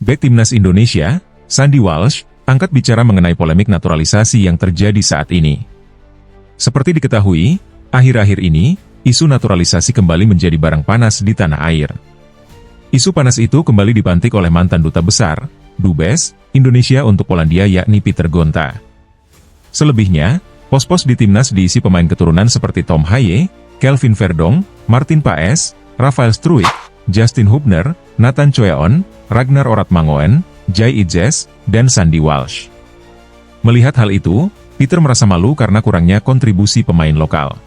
Bek Timnas Indonesia, Sandy Walsh, angkat bicara mengenai polemik naturalisasi yang terjadi saat ini. Seperti diketahui, akhir-akhir ini, isu naturalisasi kembali menjadi barang panas di tanah air. Isu panas itu kembali dipantik oleh mantan duta besar, Dubes, Indonesia untuk Polandia yakni Peter Gonta. Selebihnya, pos-pos di Timnas diisi pemain keturunan seperti Tom Haye, Kelvin Verdong, Martin Paes, Rafael Struijk, Justin Hubner, Nathan Choeon, Ragnar Oratmangoen, Jai Idzes, dan Sandy Walsh. Melihat hal itu, Peter merasa malu karena kurangnya kontribusi pemain lokal.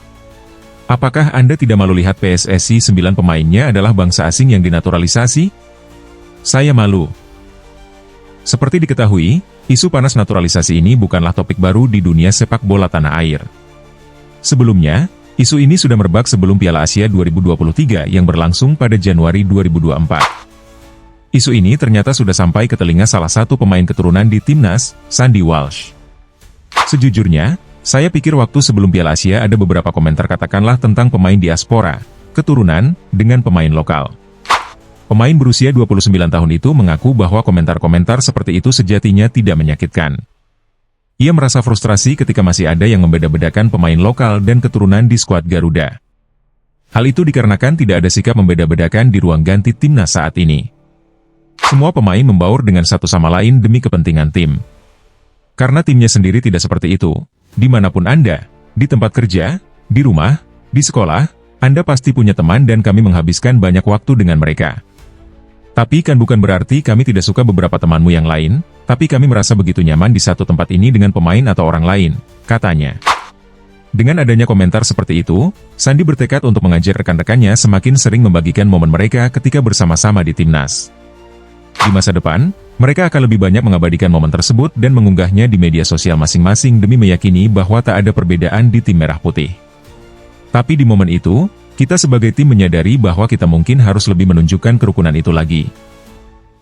Apakah Anda tidak malu lihat PSSI 9 pemainnya adalah bangsa asing yang dinaturalisasi? Saya malu. Seperti diketahui, isu panas naturalisasi ini bukanlah topik baru di dunia sepak bola tanah air. Sebelumnya, isu ini sudah merebak sebelum Piala Asia 2023 yang berlangsung pada Januari 2024. Isu ini ternyata sudah sampai ke telinga salah satu pemain keturunan di Timnas, Sandy Walsh. Sejujurnya, saya pikir waktu sebelum Piala Asia ada beberapa komentar katakanlah tentang pemain diaspora, keturunan, dengan pemain lokal. Pemain berusia 29 tahun itu mengaku bahwa komentar-komentar seperti itu sejatinya tidak menyakitkan. Ia merasa frustrasi ketika masih ada yang membeda-bedakan pemain lokal dan keturunan di skuad Garuda. Hal itu dikarenakan tidak ada sikap membeda-bedakan di ruang ganti Timnas saat ini. Semua pemain membaur dengan satu sama lain demi kepentingan tim. Karena timnya sendiri tidak seperti itu, dimanapun Anda, di tempat kerja, di rumah, di sekolah, Anda pasti punya teman dan kami menghabiskan banyak waktu dengan mereka. Tapi kan bukan berarti kami tidak suka beberapa temanmu yang lain, tapi kami merasa begitu nyaman di satu tempat ini dengan pemain atau orang lain, katanya. Dengan adanya komentar seperti itu, Sandy bertekad untuk mengajak rekan-rekannya semakin sering membagikan momen mereka ketika bersama-sama di Timnas. Di masa depan, mereka akan lebih banyak mengabadikan momen tersebut dan mengunggahnya di media sosial masing-masing demi meyakini bahwa tak ada perbedaan di tim merah putih. Tapi di momen itu, kita sebagai tim menyadari bahwa kita mungkin harus lebih menunjukkan kerukunan itu lagi.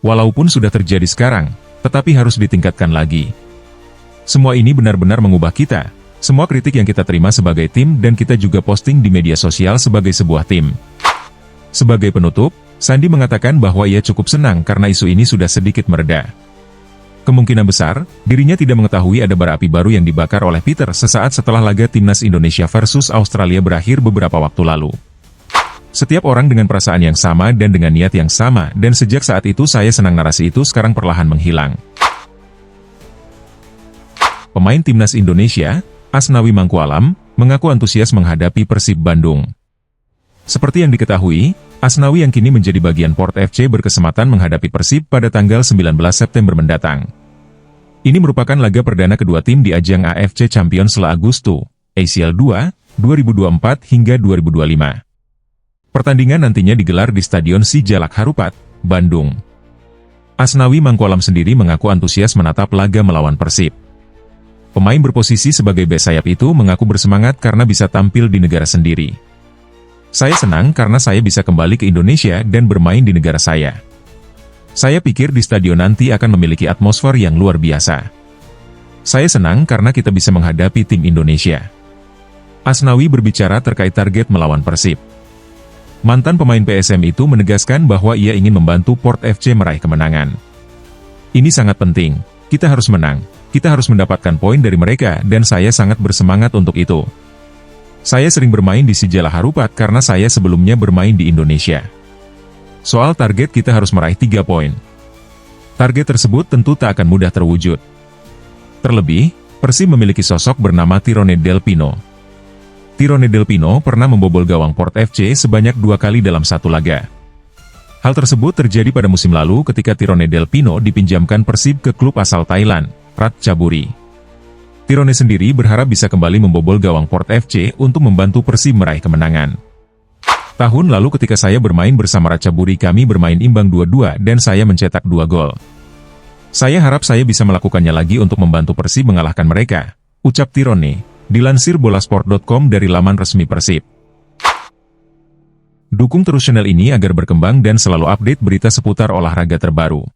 Walaupun sudah terjadi sekarang, tetapi harus ditingkatkan lagi. Semua ini benar-benar mengubah kita, semua kritik yang kita terima sebagai tim dan kita juga posting di media sosial sebagai sebuah tim. Sebagai penutup, Sandy mengatakan bahwa ia cukup senang karena isu ini sudah sedikit mereda. Kemungkinan besar, dirinya tidak mengetahui ada bara api baru yang dibakar oleh Peter sesaat setelah laga Timnas Indonesia versus Australia berakhir beberapa waktu lalu. Setiap orang dengan perasaan yang sama dan dengan niat yang sama, dan sejak saat itu saya senang narasi itu sekarang perlahan menghilang. Pemain Timnas Indonesia, Asnawi Mangkualam, mengaku antusias menghadapi Persib Bandung. Seperti yang diketahui, Asnawi yang kini menjadi bagian Port FC berkesempatan menghadapi Persib pada tanggal 19 September mendatang. Ini merupakan laga perdana kedua tim di ajang AFC Champions La Agosto, ACL 2, 2024 hingga 2025. Pertandingan nantinya digelar di Stadion Sijalak Harupat, Bandung. Asnawi Mangkualam sendiri mengaku antusias menatap laga melawan Persib. Pemain berposisi sebagai bek sayap itu mengaku bersemangat karena bisa tampil di negara sendiri. Saya senang karena saya bisa kembali ke Indonesia dan bermain di negara saya. Saya pikir di stadion nanti akan memiliki atmosfer yang luar biasa. Saya senang karena kita bisa menghadapi tim Indonesia. Asnawi berbicara terkait target melawan Persib. Mantan pemain PSM itu menegaskan bahwa ia ingin membantu Port FC meraih kemenangan. Ini sangat penting, kita harus menang, kita harus mendapatkan poin dari mereka dan saya sangat bersemangat untuk itu. Saya sering bermain di Sijalak Harupat karena saya sebelumnya bermain di Indonesia. Soal target kita harus meraih 3 poin. Target tersebut tentu tak akan mudah terwujud. Terlebih, Persib memiliki sosok bernama Tirone Del Pino. Tirone Del Pino pernah membobol gawang Port FC sebanyak 2 kali dalam satu laga. Hal tersebut terjadi pada musim lalu ketika Tirone Del Pino dipinjamkan Persib ke klub asal Thailand, Ratchaburi. Tirone sendiri berharap bisa kembali membobol gawang Port FC untuk membantu Persib meraih kemenangan. Tahun lalu ketika saya bermain bersama Ratchaburi kami bermain imbang 2-2 dan saya mencetak 2 gol. Saya harap saya bisa melakukannya lagi untuk membantu Persib mengalahkan mereka, ucap Tirone, dilansir bolasport.com dari laman resmi Persib. Dukung terus channel ini agar berkembang dan selalu update berita seputar olahraga terbaru.